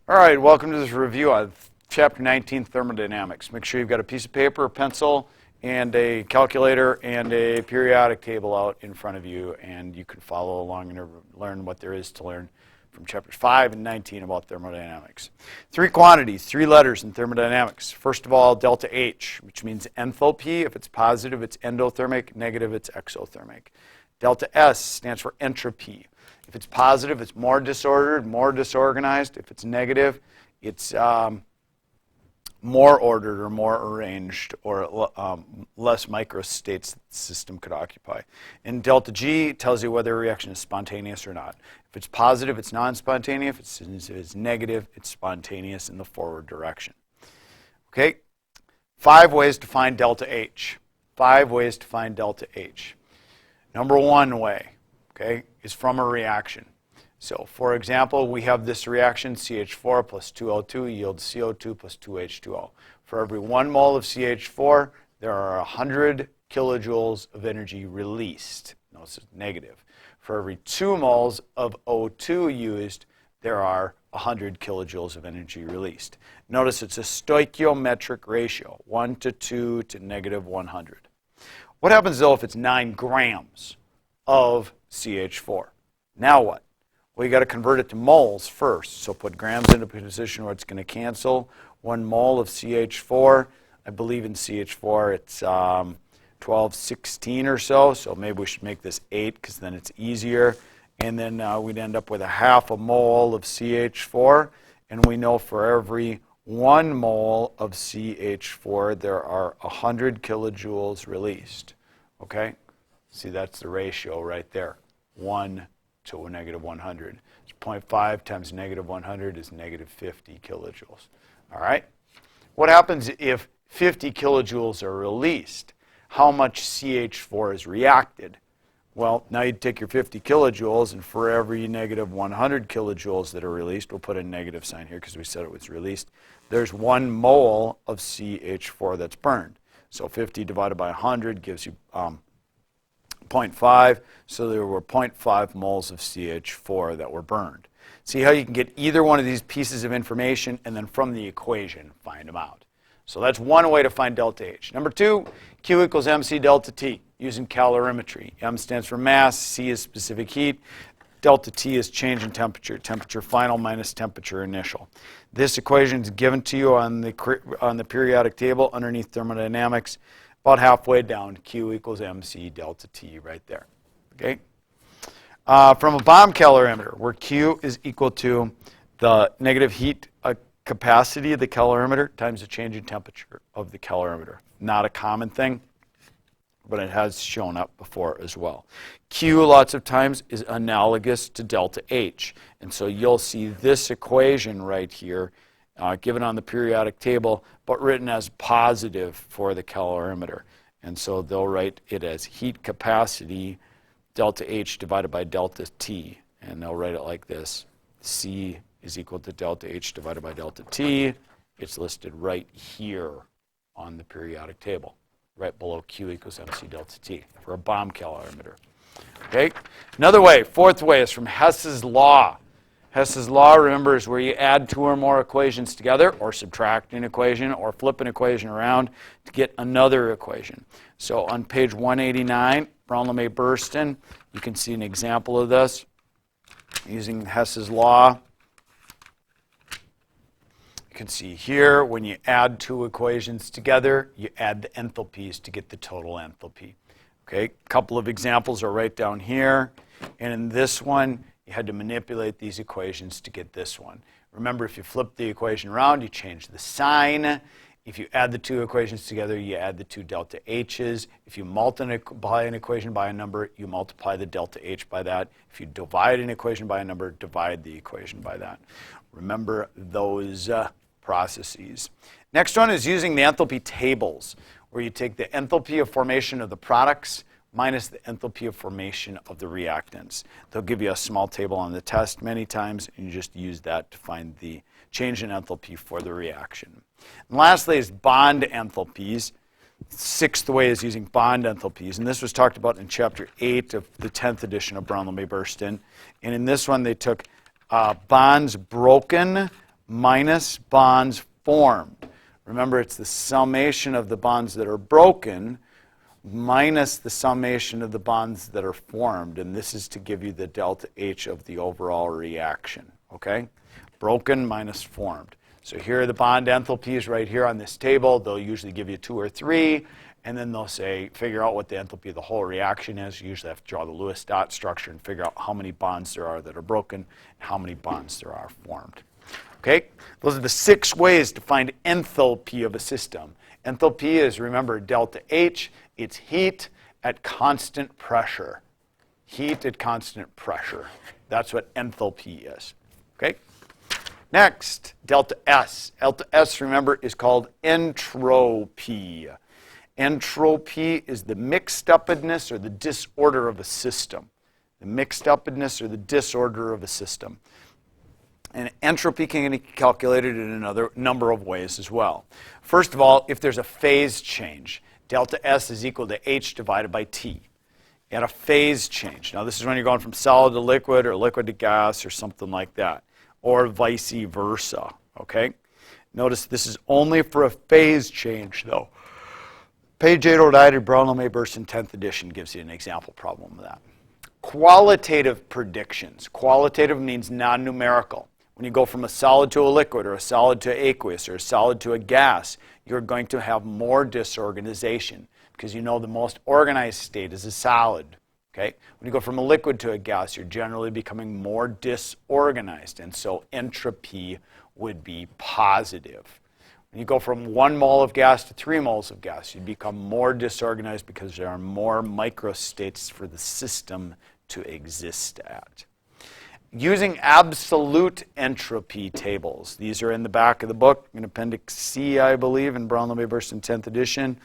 All right, welcome to this review on Chapter 19, Thermodynamics. Make sure you've got a piece of paper, a pencil, and a calculator, and a periodic table out in front of you, and you can follow along and learn what there is to learn from Chapters 5 and 19 about thermodynamics. Three quantities, three letters in thermodynamics. First of all, delta H, which means enthalpy. If it's positive, it's endothermic. Negative, it's exothermic. Delta S stands for entropy. If it's positive, it's more disordered, more disorganized. If it's negative, it's more ordered or more arranged, or less microstates that the system could occupy. And delta G tells you whether a reaction is spontaneous or not. If it's positive, it's non-spontaneous. If it's negative, it's spontaneous in the forward direction. Okay? 5 ways to find delta H. 5 ways to find delta H. Number one way, okay, is from a reaction. So, for example, we have this reaction, CH4 plus 2O2 yields CO2 plus 2H2O. For every 1 mole of CH4, there are 100 kilojoules of energy released. Notice it's negative. For every 2 moles of O2 used, there are 100 kilojoules of energy released. Notice it's a stoichiometric ratio, 1 to 2 to negative 100. What happens, though, if it's 9 grams of CH4? Now what? Well, you got to convert it to moles first. So put grams into a position where it's going to cancel. 1 mole of CH4, I believe in CH4 it's 1216 or so. So maybe we should make this 8 because then it's easier. And then we'd end up with a half a mole of CH4. And we know for every 1 mole of CH4, there are 100 kilojoules released. Okay? See, that's the ratio right there. 1 to a negative 100. So 0.5 times negative 100 is negative 50 kilojoules. All right? What happens if 50 kilojoules are released? How much CH4 is reacted? Well, now you take your 50 kilojoules, and for every negative 100 kilojoules that are released, we'll put a negative sign here because we said it was released, there's 1 mole of CH4 that's burned. So 50 divided by 100 gives you 0.5, so there were 0.5 moles of CH4 that were burned. See how you can get either one of these pieces of information and then from the equation find them out. So that's one way to find delta H. Number 2, Q equals mc delta T using calorimetry. M stands for mass, C is specific heat, delta T is change in temperature, temperature final minus temperature initial. This equation is given to you on the periodic table underneath thermodynamics. About halfway down, Q equals mc delta T right there. Okay? From a bomb calorimeter, where Q is equal to the negative heat capacity of the calorimeter times the change in temperature of the calorimeter. Not a common thing, but it has shown up before as well. Q, lots of times, is analogous to delta H. And so you'll see this equation right here given on the periodic table, but written as positive for the calorimeter. And so they'll write it as heat capacity delta H divided by delta T. And they'll write it like this. C is equal to delta H divided by delta T. It's listed right here on the periodic table, right below Q equals mc delta T for a bomb calorimeter. Okay? Another way, 4th way, is from Hess's law. Hess's law, remember, is where you add 2 or more equations together, or subtract an equation, or flip an equation around to get another equation. So on page 189, Brownlee-Burston, you can see an example of this using Hess's law. You can see here, when you add 2 equations together, you add the enthalpies to get the total enthalpy. Okay, a couple of examples are right down here. And in this one, you had to manipulate these equations to get this one. Remember, if you flip the equation around, you change the sign. If you add the 2 equations together, you add the 2 delta H's. If you multiply an equation by a number, you multiply the delta H by that. If you divide an equation by a number, divide the equation by that. Remember those processes. Next one is using the enthalpy tables, where you take the enthalpy of formation of the products minus the enthalpy of formation of the reactants. They'll give you a small table on the test many times, and you just use that to find the change in enthalpy for the reaction. And lastly is bond enthalpies. 6th way is using bond enthalpies, and this was talked about in Chapter 8 of the 10th edition of Brownlee-Burston. And in this one, they took bonds broken minus bonds formed. Remember, it's the summation of the bonds that are broken minus the summation of the bonds that are formed, and this is to give you the delta H of the overall reaction, okay? Broken minus formed. So here are the bond enthalpies right here on this table. They'll usually give you 2 or 3, and then they'll say, figure out what the enthalpy of the whole reaction is. You usually have to draw the Lewis dot structure and figure out how many bonds there are that are broken and how many bonds there are formed. Okay? Those are the 6 ways to find enthalpy of a system. Enthalpy is, remember, delta H. It's heat at constant pressure. Heat at constant pressure. That's what enthalpy is. Okay? Next, delta S. Delta S, remember, is called entropy. Entropy is the mixed-upness or the disorder of a system. The mixed-upness or the disorder of a system. And entropy can be calculated in another number of ways as well. First of all, if there's a phase change, delta S is equal to H divided by T. At a phase change. Now, this is when you're going from solid to liquid or liquid to gas or something like that, or vice versa, okay? Notice this is only for a phase change, though. Page 809 in Brownlow-May Burston 10th edition gives you an example problem of that. Qualitative predictions. Qualitative means non-numerical. When you go from a solid to a liquid or a solid to aqueous or a solid to a gas, you're going to have more disorganization because you know the most organized state is a solid. Okay? When you go from a liquid to a gas, you're generally becoming more disorganized, and so entropy would be positive. When you go from 1 mole of gas to 3 moles of gas, you become more disorganized because there are more microstates for the system to exist at. Using absolute entropy tables. These are in the back of the book, in Appendix C, I believe, in Brownlow-May Burston 10th edition.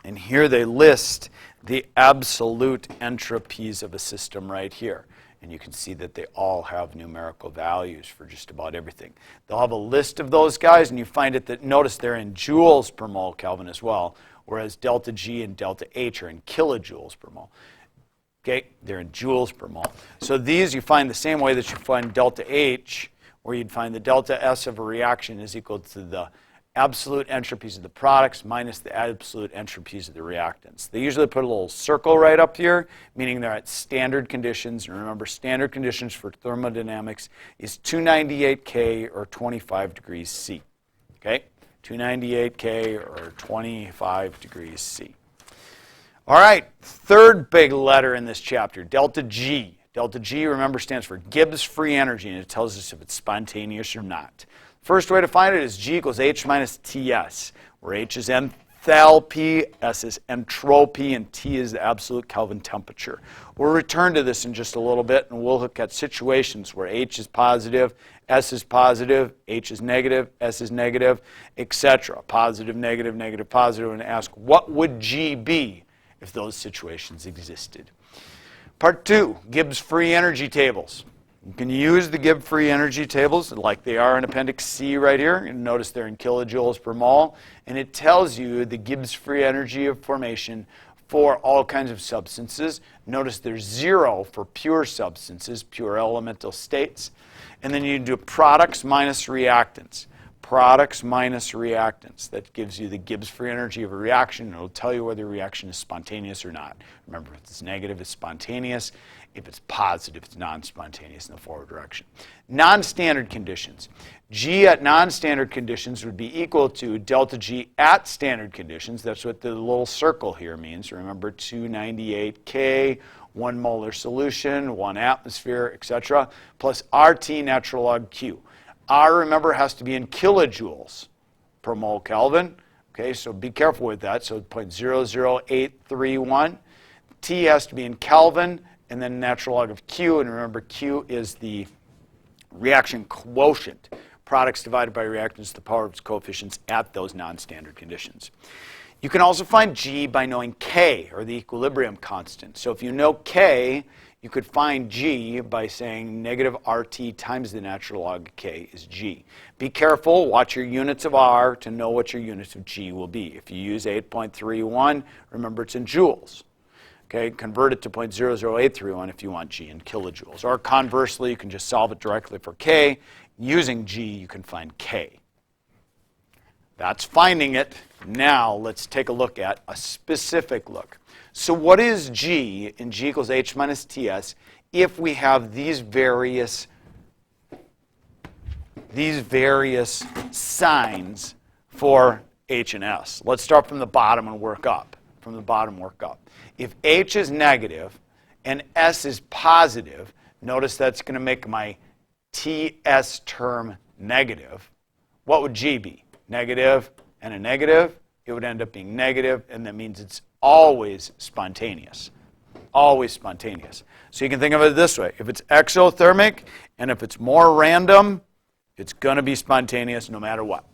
And here they list the absolute entropies of a system right here. And you can see that they all have numerical values for just about everything. They'll have a list of those guys, and you find it that, notice they're in joules per mole Kelvin as well, whereas delta G and delta H are in kilojoules per mole. Okay, they're in joules per mole. So these you find the same way that you find delta H, where you'd find the delta S of a reaction is equal to the absolute entropies of the products minus the absolute entropies of the reactants. They usually put a little circle right up here, meaning they're at standard conditions. And remember, standard conditions for thermodynamics is 298 K or 25 degrees C. Okay, 298 K or 25 degrees C. All right, third big letter in this chapter, delta G. Delta G, remember, stands for Gibbs free energy, and it tells us if it's spontaneous or not. First way to find it is G equals H minus TS, where H is enthalpy, S is entropy, and T is the absolute Kelvin temperature. We'll return to this in just a little bit, and we'll look at situations where H is positive, S is positive, H is negative, S is negative, etc. Positive, negative, negative, positive, and ask what would G be if those situations existed. Part 2, Gibbs free energy tables. You can use the Gibbs free energy tables like they are in Appendix C right here. And notice they're in kilojoules per mole. And it tells you the Gibbs free energy of formation for all kinds of substances. Notice there's 0 for pure substances, pure elemental states. And then you do products minus reactants. Products minus reactants. That gives you the Gibbs free energy of a reaction. It'll tell you whether a reaction is spontaneous or not. Remember, if it's negative, it's spontaneous. If it's positive, it's non-spontaneous in the forward direction. Non-standard conditions. G at non-standard conditions would be equal to delta G at standard conditions. That's what the little circle here means. Remember, 298 K, 1 molar solution, 1 atmosphere, etc., plus RT natural log Q. R, remember, has to be in kilojoules per mole Kelvin. Okay, so be careful with that. So 0.00831. T has to be in Kelvin, and then natural log of Q. And remember, Q is the reaction quotient. Products divided by reactants to the power of its coefficients at those non-standard conditions. You can also find G by knowing K, or the equilibrium constant. So if you know K, you could find G by saying negative RT times the natural log of K is G. Be careful, watch your units of R to know what your units of G will be. If you use 8.31, remember it's in joules. Okay, convert it to 0.00831 if you want G in kilojoules. Or conversely, you can just solve it directly for K. Using G, you can find K. That's finding it. Now let's take a look at a specific look. So what is G in G equals H minus TS if we have these various signs for H and S? Let's start from the bottom and work up. From the bottom, work up. If H is negative and S is positive, notice that's going to make my TS term negative. What would G be? Negative and a negative? It would end up being negative, and that means it's always spontaneous. Always spontaneous. So you can think of it this way. If it's exothermic and if it's more random, it's going to be spontaneous no matter what.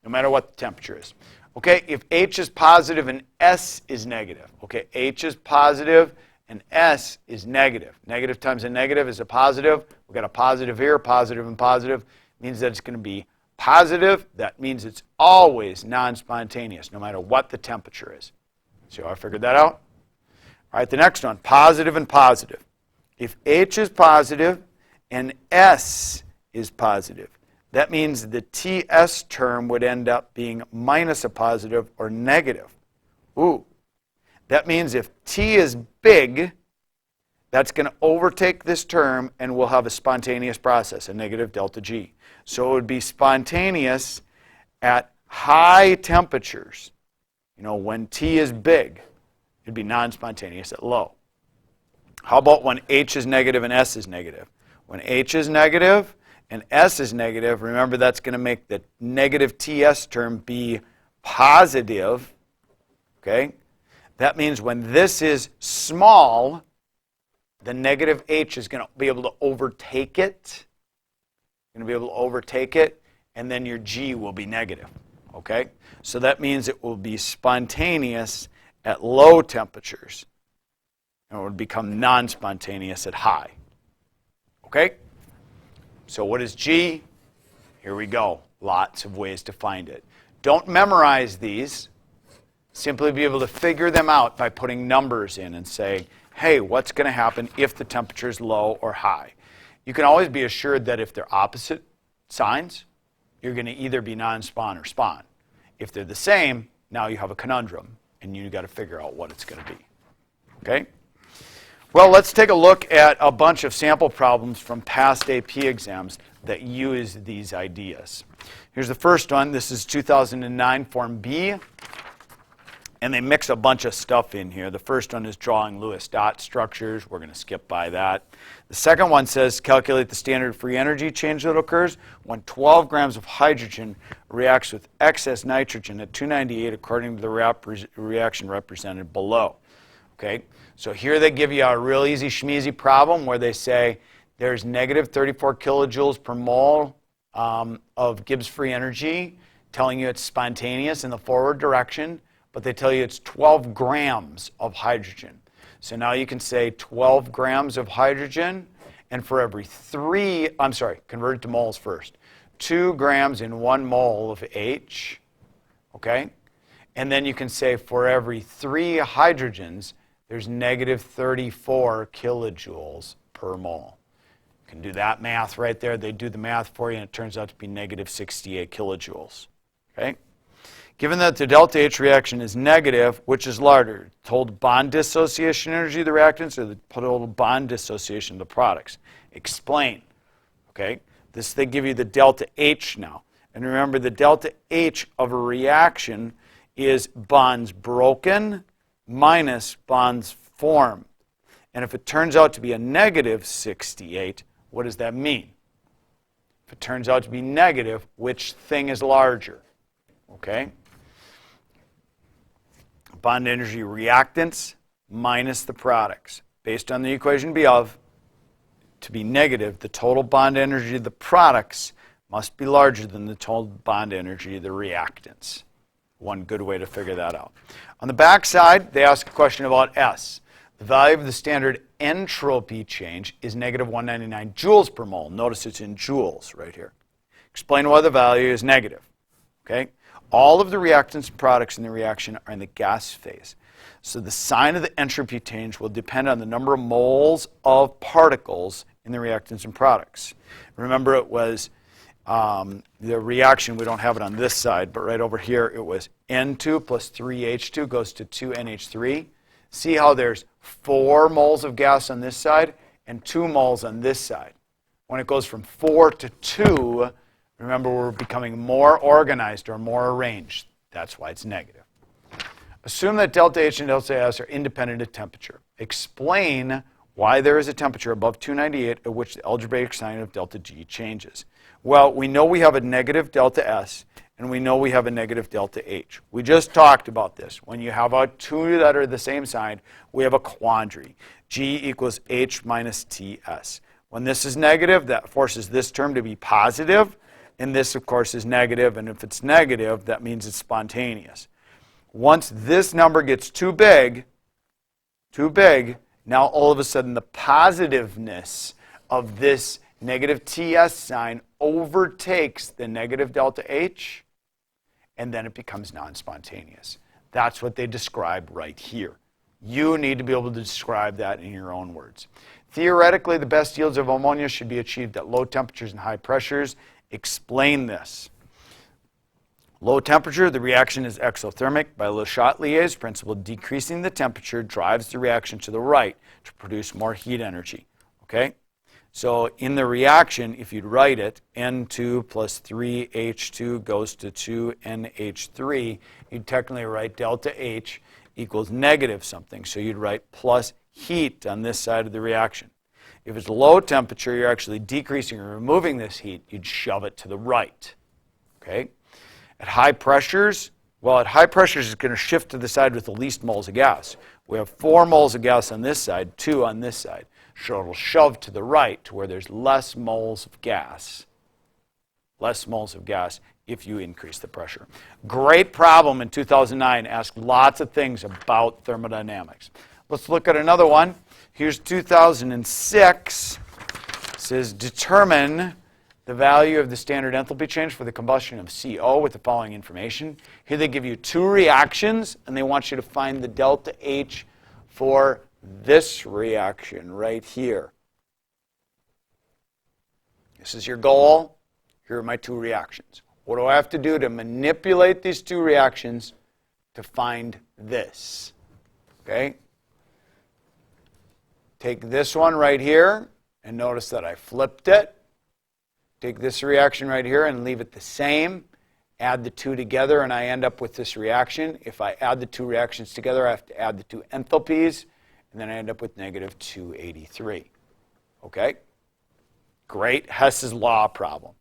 No matter what the temperature is. Okay, if H is positive and S is negative. Okay, H is positive and S is negative. Negative times a negative is a positive. We've got a positive here, positive and positive. Means that it's going to be positive. That means it's always non-spontaneous, no matter what the temperature is. See how I figured that out? All right, the next one, positive and positive. If H is positive and S is positive, that means the TS term would end up being minus a positive or negative. Ooh. That means if T is big, that's going to overtake this term and we'll have a spontaneous process, a negative delta G. So it would be spontaneous at high temperatures. You know, when T is big, it'd be non-spontaneous at low. How about when H is negative and S is negative? When H is negative and S is negative, remember that's going to make the negative TS term be positive. Okay? That means when this is small, the negative H is going to be able to overtake it. Going to be able to overtake it, and then your G will be negative. Okay? So that means it will be spontaneous at low temperatures, and it would become non-spontaneous at high. Okay? So what is G? Here we go. Lots of ways to find it. Don't memorize these. Simply be able to figure them out by putting numbers in and saying, hey, what's going to happen if the temperature is low or high? You can always be assured that if they're opposite signs, you're going to either be non-spawn or spawn. If they're the same, now you have a conundrum, and you've got to figure out what it's going to be. Okay? Well, let's take a look at a bunch of sample problems from past AP exams that use these ideas. Here's the first one. This is 2009 Form B. And they mix a bunch of stuff in here. The first one is drawing Lewis dot structures. We're going to skip by that. The second one says calculate the standard free energy change that occurs when 12 grams of hydrogen reacts with excess nitrogen at 298 according to the reaction represented below. Okay, so here they give you a real easy schmeezy problem where they say there's negative 34 kilojoules per mole of Gibbs free energy, telling you it's spontaneous in the forward direction. But they tell you it's 12 grams of hydrogen. So now you can say 12 grams of hydrogen, and for every convert it to moles first. 2 grams in 1 mole of H, okay? And then you can say for every 3 hydrogens, there's negative 34 kilojoules per mole. You can do that math right there. They do the math for you, and it turns out to be negative 68 kilojoules, okay? Given that the delta H reaction is negative, which is larger, total bond dissociation energy of the reactants or the total bond dissociation of the products? Explain. Okay? They give you the delta H now. And remember, the delta H of a reaction is bonds broken minus bonds formed. And if it turns out to be a negative 68, what does that mean? If it turns out to be negative, which thing is larger? Okay? Bond energy reactants minus the products. Based on the equation B of, to be negative, the total bond energy of the products must be larger than the total bond energy of the reactants. One good way to figure that out. On the back side, they ask a question about S. The value of the standard entropy change is negative 199 joules per mole. Notice it's in joules right here. Explain why the value is negative. Okay? All of the reactants and products in the reaction are in the gas phase. So the sign of the entropy change will depend on the number of moles of particles in the reactants and products. Remember, it was the reaction, we don't have it on this side, but right over here, it was N2 plus 3H2 goes to 2NH3. See how there's 4 moles of gas on this side and 2 moles on this side. When it goes from 4 to 2, remember, we're becoming more organized or more arranged. That's why it's negative. Assume that delta H and delta S are independent of temperature. Explain why there is a temperature above 298 at which the algebraic sign of delta G changes. Well, we know we have a negative delta S, and we know we have a negative delta H. We just talked about this. When you have two that are the same sign, we have a quandary. G equals H minus TS. When this is negative, that forces this term to be positive, and this, of course, is negative, and if it's negative, that means it's spontaneous. Once this number gets too big, now all of a sudden the positiveness of this negative TS sign overtakes the negative delta H, and then it becomes non-spontaneous. That's what they describe right here. You need to be able to describe that in your own words. Theoretically, the best yields of ammonia should be achieved at low temperatures and high pressures. Explain this. Low temperature, the reaction is exothermic. By Le Chatelier's principle, decreasing the temperature drives the reaction to the right to produce more heat energy. Okay? So in the reaction, if you'd write it, N2 plus 3H2 goes to 2NH3, you'd technically write delta H equals negative something. So you'd write plus heat on this side of the reaction. If it's low temperature, you're actually decreasing or removing this heat. You'd shove it to the right. Okay? At high pressures, well, at high pressures, it's going to shift to the side with the least moles of gas. We have 4 moles of gas on this side, 2 on this side. So it'll shove to the right to where there's less moles of gas. Less moles of gas if you increase the pressure. Great problem in 2009. Asked lots of things about thermodynamics. Let's look at another one. Here's 2006. It says determine the value of the standard enthalpy change for the combustion of CO with the following information. Here they give you 2 reactions, and they want you to find the delta H for this reaction right here. This is your goal. Here are my 2 reactions. What do I have to do to manipulate these 2 reactions to find this? Okay? Take this one right here, and notice that I flipped it. Take this reaction right here and leave it the same. Add the 2 together, and I end up with this reaction. If I add the 2 reactions together, I have to add the 2 enthalpies, and then I end up with negative 283. Okay? Great. Hess's law problem.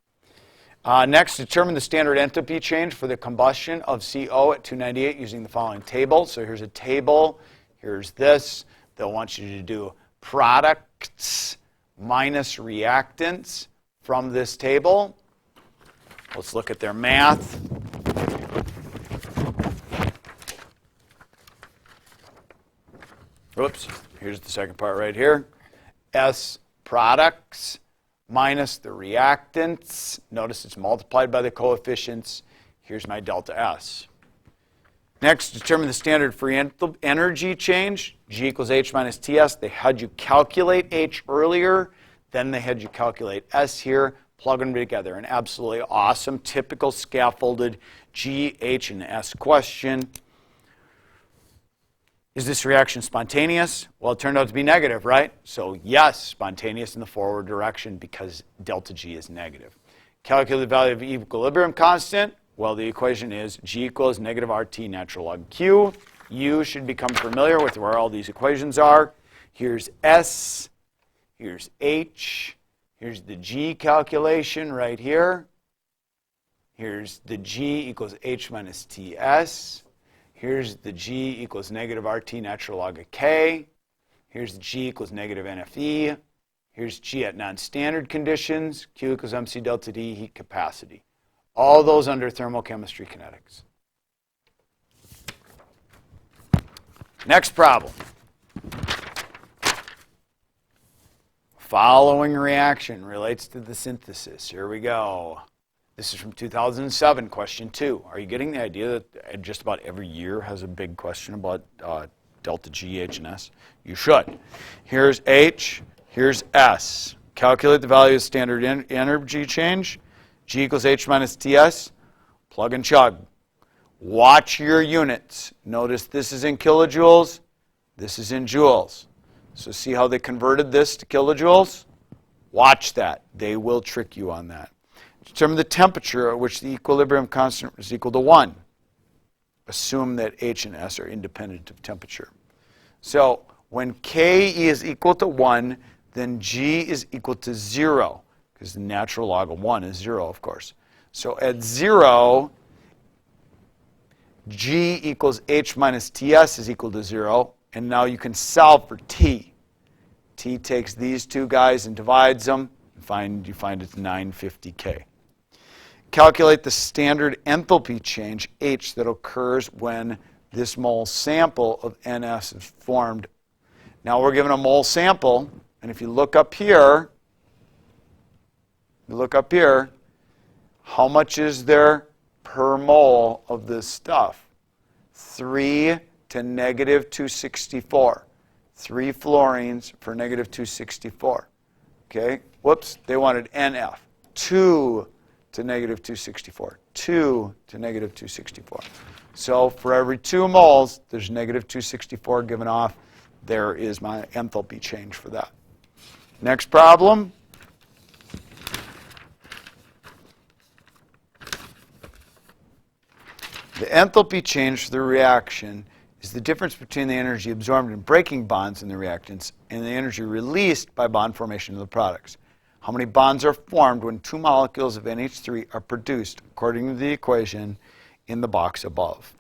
Next, determine the standard enthalpy change for the combustion of CO at 298 using the following table. So here's a table. Here's this. They'll want you to do products minus reactants from this table. Let's look at their math. Oops, here's the second part right here. S products minus the reactants. Notice it's multiplied by the coefficients. Here's my delta S. Next, determine the standard free energy change. G equals H minus TS. They had you calculate H earlier. Then they had you calculate S here. Plug them together. An absolutely awesome, typical scaffolded G, H, and S question. Is this reaction spontaneous? Well, it turned out to be negative, right? So yes, spontaneous in the forward direction because delta G is negative. Calculate the value of equilibrium constant. Well, the equation is G equals negative RT natural log Q. You should become familiar with where all these equations are. Here's S. Here's H. Here's the G calculation right here. Here's the G equals H minus TS. Here's the G equals negative RT natural log of K. Here's the G equals negative NFE. Here's G at non-standard conditions. Q equals MC delta D, heat capacity. All those under thermochemistry kinetics. Next problem. Following reaction relates to the synthesis. Here we go. This is from 2007, question 2. Are you getting the idea that just about every year has a big question about delta G, H, and S? You should. Here's H. Here's S. Calculate the value of standard energy change. G equals H minus TS. Plug and chug. Watch your units. Notice this is in kilojoules. This is in joules. So see how they converted this to kilojoules? Watch that. They will trick you on that. Determine the temperature at which the equilibrium constant is equal to 1. Assume that H and S are independent of temperature. So when K is equal to 1, then G is equal to 0, because the natural log of 1 is 0, of course. So at 0, G equals H minus TS is equal to 0. And now you can solve for T. T takes these two guys and divides them. And you find it's 950 K. Calculate the standard enthalpy change, H, that occurs when this mole sample of NS is formed. Now we're given a mole sample. And if you look up here, how much is there per mole of this stuff? 3 to negative 264. 3 fluorines for negative 264. Okay? Whoops, they wanted NF. 2 to negative 264. 2 to negative 264. So for every 2 moles, there's negative 264 given off. There is my enthalpy change for that. Next problem. The enthalpy change for the reaction is the difference between the energy absorbed in breaking bonds in the reactants and the energy released by bond formation of the products. How many bonds are formed when 2 molecules of NH3 are produced according to the equation in the box above?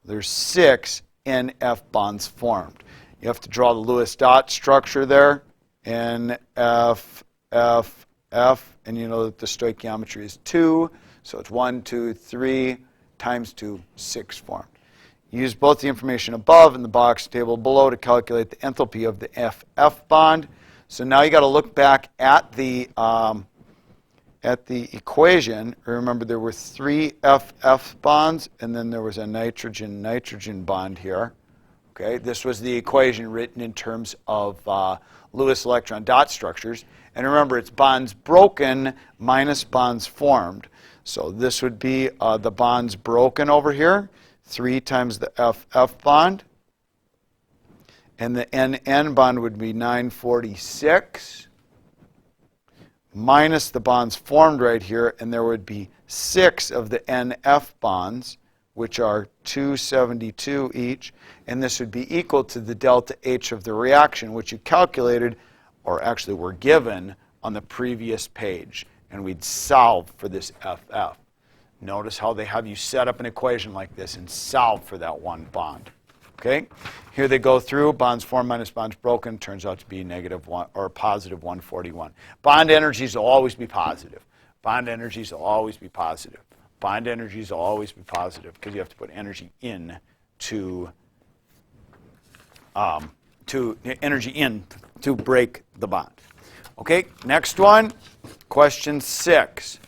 There's 6 NF bonds formed. You have to draw the Lewis dot structure there. N, F, F, F, and you know that the stoichiometry is 2, so it's 1, 2, 3 times 2, 6 formed. Use both the information above and the box table below to calculate the enthalpy of the FF bond. So now you got to look back at the equation. Remember, there were 3 FF bonds, and then there was a nitrogen-nitrogen bond here. Okay, this was the equation written in terms of Lewis electron dot structures. And remember, it's bonds broken minus bonds formed. So this would be the bonds broken over here, 3 times the FF bond. And the NN bond would be 946 minus the bonds formed right here, and there would be 6 of the NF bonds, which are 272 each, and this would be equal to the delta H of the reaction, which you calculated, or actually were given, on the previous page. And we'd solve for this FF. Notice how they have you set up an equation like this and solve for that one bond. Okay? Here they go through. Bonds formed minus bonds broken turns out to be negative 1 or positive 141. Bond energies will always be positive. Bond energies will always be positive. Bond energies will always be positive because you have to put energy in to break the bond. Okay, next one, question 6.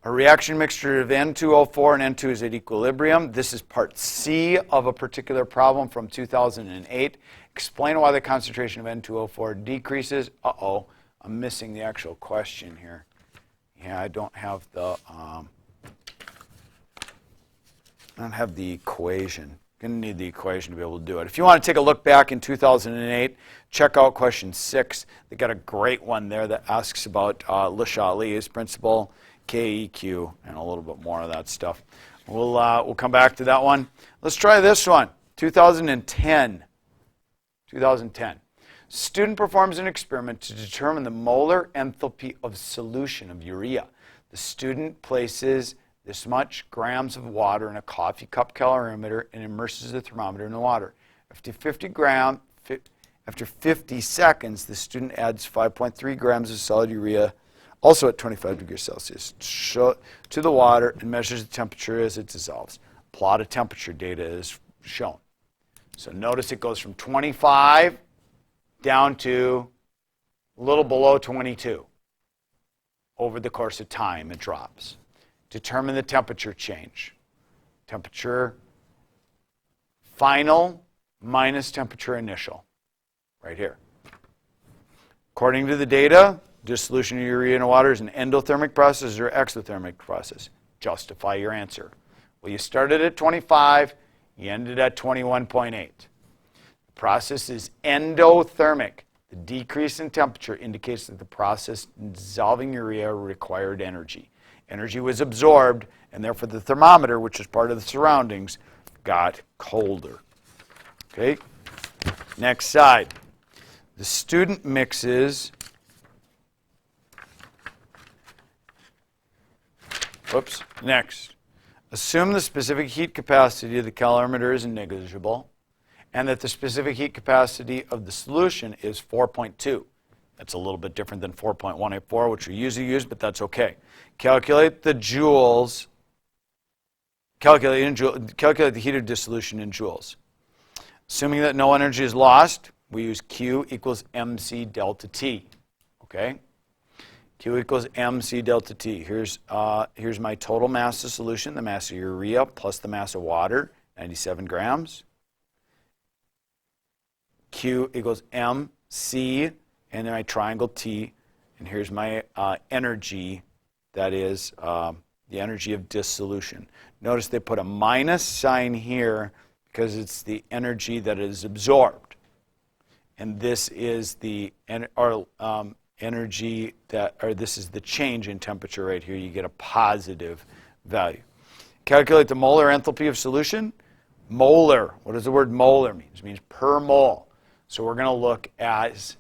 A reaction mixture of N2O4 and N2 is at equilibrium. This is part C of a particular problem from 2008. Explain why the concentration of N2O4 decreases. Uh-oh, I'm missing the actual question here. Yeah, I don't have the equation. Going to need the equation to be able to do it. If you want to take a look back in 2008, check out question 6. They got a great one there that asks about Le Chatelier's principle, KEQ, and a little bit more of that stuff. We'll come back to that one. Let's try this one, 2010. 2010. Student performs an experiment to determine the molar enthalpy of solution of urea. The student places this much grams of water in a coffee cup calorimeter and immerses the thermometer in the water. After 50 seconds, the student adds 5.3 grams of solid urea, also at 25 degrees Celsius, to the water and measures the temperature as it dissolves. Plot of temperature data is shown. So notice it goes from 25 down to a little below 22. Over the course of time, it drops. Determine the temperature change. Temperature final minus temperature initial, right here. According to the data, dissolution of urea in water is an endothermic process or exothermic process? Justify your answer. Well, you started at 25, you ended at 21.8. The process is endothermic. The decrease in temperature indicates that the process dissolving urea required energy. Energy was absorbed, and therefore the thermometer, which is part of the surroundings, got colder. Okay? Next side. The student mixes, next. Assume the specific heat capacity of the calorimeter is negligible and that the specific heat capacity of the solution is 4.2. That's a little bit different than 4.184, which we usually use, but that's okay. Calculate the joules, calculate the heat of dissolution in joules. Assuming that no energy is lost, we use Q equals mc delta T, okay? Q equals mc delta T. Here's my total mass of solution, the mass of urea plus the mass of water, 97 grams. Q equals mc, and then my triangle T, and here's my energy, that is the energy of dissolution. Notice they put a minus sign here because it's the energy that is absorbed. And this is the energy that, or this is the change in temperature right here. You get a positive value. Calculate the molar enthalpy of solution. Molar, what does the word molar mean? It means per mole. So we're going to look at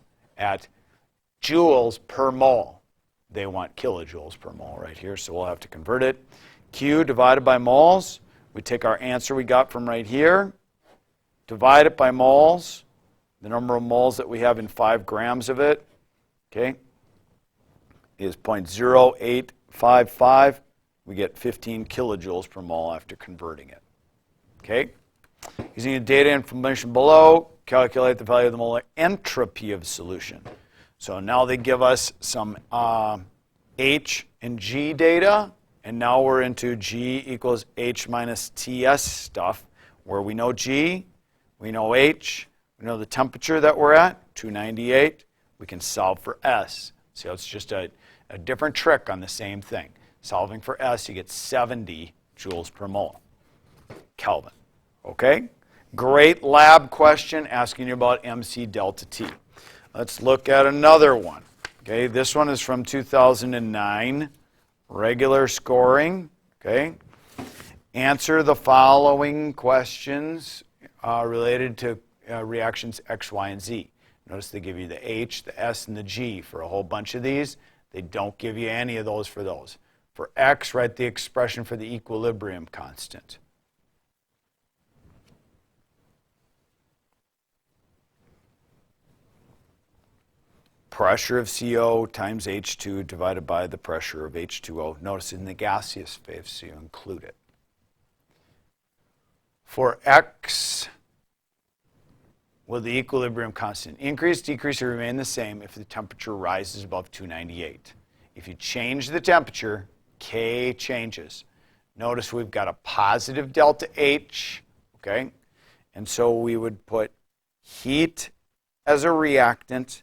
joules per mole. They want kilojoules per mole right here, so we'll have to convert it. Q divided by moles. We take our answer we got from right here, divide it by moles, the number of moles that we have in 5 grams of it, okay, is 0.0855. We get 15 kilojoules per mole after converting it. Okay? Using the data information below, calculate the value of the molar entropy of solution. So now they give us some H and G data, and now we're into G equals H minus TS stuff, where we know G, we know H, we know the temperature that we're at, 298. We can solve for S. So it's just a different trick on the same thing. Solving for S, you get 70 joules per mole, Kelvin. Okay? Great lab question asking you about MC delta T. Let's look at another one. Okay, this one is from 2009, regular scoring. Okay, answer the following questions related to reactions X, Y, and Z. Notice they give you the H, the S, and the G for a whole bunch of these. They don't give you any of those for those. For X, write the expression for the equilibrium constant. Pressure of CO times H2 divided by the pressure of H2O. Notice in the gaseous phase, so you include it. For X, will the equilibrium constant increase, decrease, or remain the same if the temperature rises above 298? If you change the temperature, K changes. Notice we've got a positive delta H, okay? And so we would put heat as a reactant.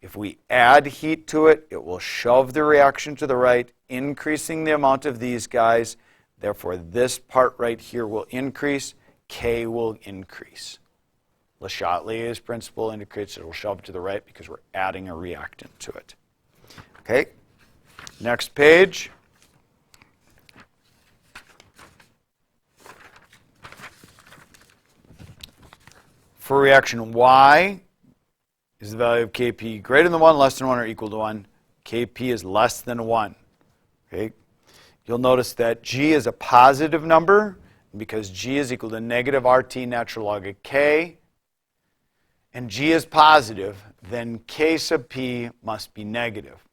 If we add heat to it, it will shove the reaction to the right, increasing the amount of these guys. Therefore, this part right here will increase. K will increase. Le Chatelier's principle indicates it will shove to the right because we're adding a reactant to it. Okay, next page. For reaction Y, is the value of Kp greater than 1, less than 1, or equal to 1? Kp is less than 1. Okay? You'll notice that G is a positive number, and because G is equal to negative RT natural log of K, and G is positive, then K sub P must be negative.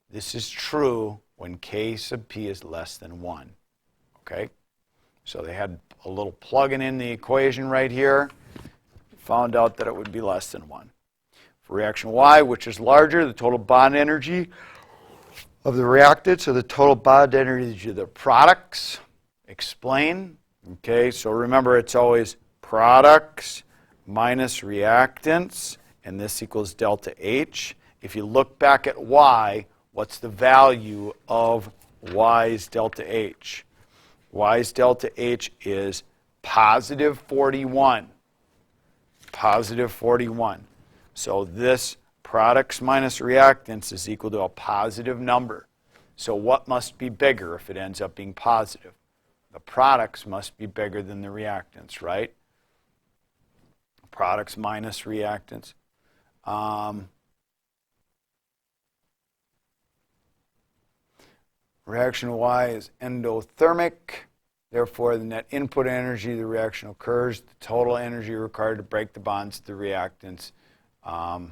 This is true when K sub P is less than 1. Okay? So they had a little plug-in in the equation right here, found out that it would be less than 1. For reaction Y, which is larger, the total bond energy of the reactant, so the total bond energy of the products. Explain. Okay, so remember it's always products minus reactants, and this equals delta H. if you look back at Y, what's the value of Y's delta H? Y's delta H is positive 41. Positive 41. So this products minus reactants is equal to a positive number. So what must be bigger if it ends up being positive? The products must be bigger than the reactants, right? Products minus reactants. Reaction Y is endothermic. Therefore, the net input energy of the reaction occurs. The total energy required to break the bonds to the reactants. Golly,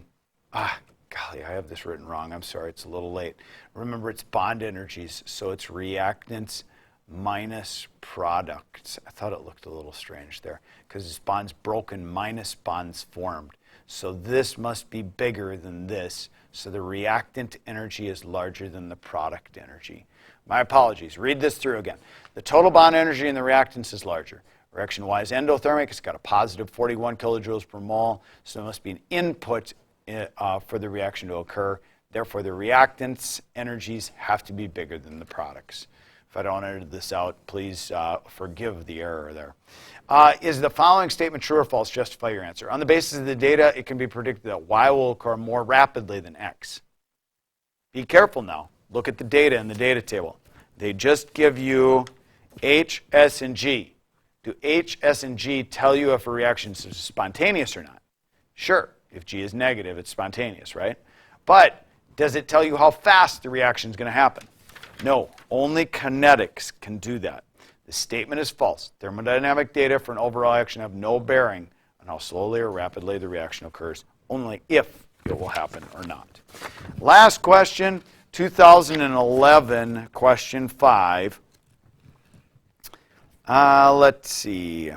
I have this written wrong. I'm sorry, it's a little late. Remember, it's bond energies, so it's reactants minus products. I thought it looked a little strange there because it's bonds broken minus bonds formed. So this must be bigger than this. So the reactant energy is larger than the product energy. My apologies. Read this through again. The total bond energy in the reactants is larger. Reaction Y is endothermic. It's got a positive 41 kilojoules per mole. So there must be an input for the reaction to occur. Therefore, the reactants' energies have to be bigger than the products. If I don't edit this out, please forgive the error there. Is the following statement true or false? Justify your answer. On the basis of the data, it can be predicted that Y will occur more rapidly than X. Be careful now. Look at the data in the data table. They just give you H, S, and G. Do H, S, and G tell you if a reaction is spontaneous or not? Sure. If G is negative, it's spontaneous, right? But does it tell you how fast the reaction is going to happen? No. Only kinetics can do that. The statement is false. Thermodynamic data for an overall action have no bearing on how slowly or rapidly the reaction occurs, only if it will happen or not. Last question. 2011, question 5. Let's see.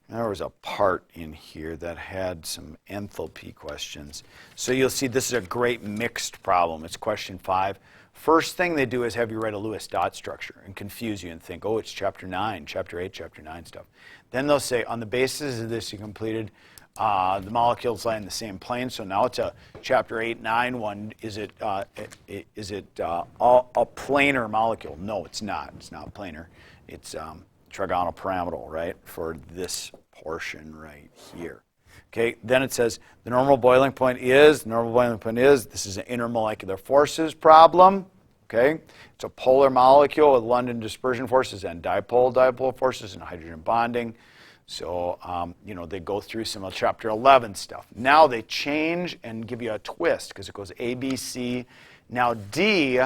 There was a part in here that had some enthalpy questions. So you'll see this is a great mixed problem. It's question 5. First thing they do is have you write a Lewis dot structure and confuse you and think, oh, it's chapter 9, chapter 8, chapter 9 stuff. Then they'll say, on the basis of this, you completed the molecules lie in the same plane, so now it's a chapter 8, 9 one. Is it a planar molecule? No, it's not. It's not planar. It's trigonal pyramidal, right, for this portion right here. Okay, then it says the normal boiling point is, this is an intermolecular forces problem. Okay, it's a polar molecule with London dispersion forces and dipole forces and hydrogen bonding. So, they go through some of chapter 11 stuff. Now they change and give you a twist because it goes A, B, C. Now D,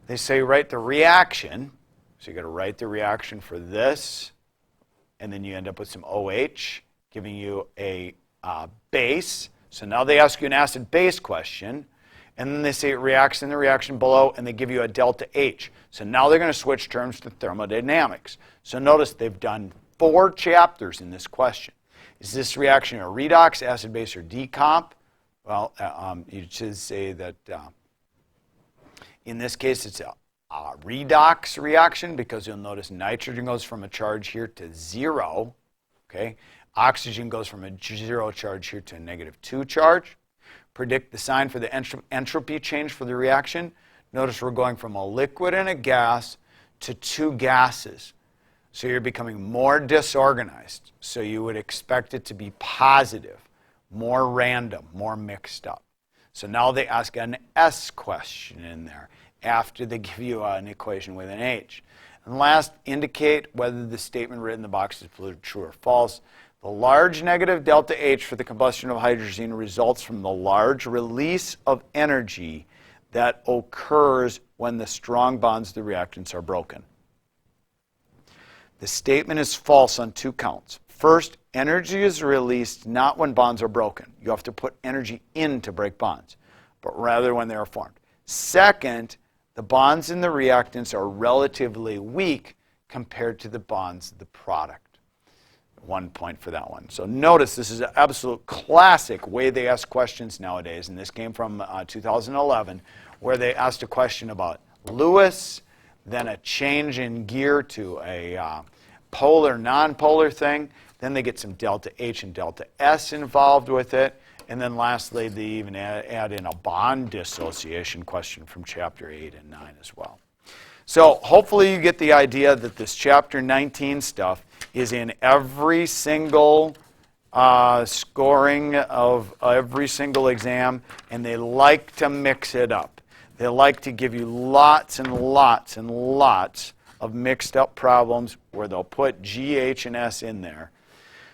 they say write the reaction. So you got to write the reaction for this. And then you end up with some OH, giving you a base. So now they ask you an acid-base question. And then they say it reacts in the reaction below, and they give you a delta H. So now they're going to switch terms to thermodynamics. So notice they've done 4 chapters in this question. Is this reaction a redox, acid base, or decomp? Well, you should say that in this case it's a redox reaction because you'll notice nitrogen goes from a charge here to 0. Okay, oxygen goes from a 0 charge here to a -2 charge. Predict the sign for the entropy change for the reaction. Notice we're going from a liquid and a gas to 2 gases. So you're becoming more disorganized. So you would expect it to be positive, more random, more mixed up. So now they ask an S question in there after they give you an equation with an H. And last, indicate whether the statement written in the box is true or false. The large negative delta H for the combustion of hydrogen results from the large release of energy that occurs when the strong bonds of the reactants are broken. The statement is false on 2 counts. First, energy is released not when bonds are broken. You have to put energy in to break bonds, but rather when they are formed. Second, the bonds in the reactants are relatively weak compared to the bonds of the product. 1 point for that one. So notice this is an absolute classic way they ask questions nowadays, and this came from 2011, where they asked a question about Lewis, then a change in gear to a polar, non-polar thing. Then they get some delta H and delta S involved with it. And then lastly, they even add in a bond dissociation question from Chapter 8 and 9 as well. So hopefully you get the idea that this Chapter 19 stuff is in every single scoring of every single exam, and they like to mix it up. They like to give you lots and lots and lots of mixed up problems where they'll put G, H, and S in there.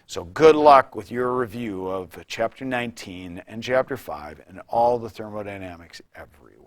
So good luck with your review of Chapter 19 and Chapter 5 and all the thermodynamics everywhere.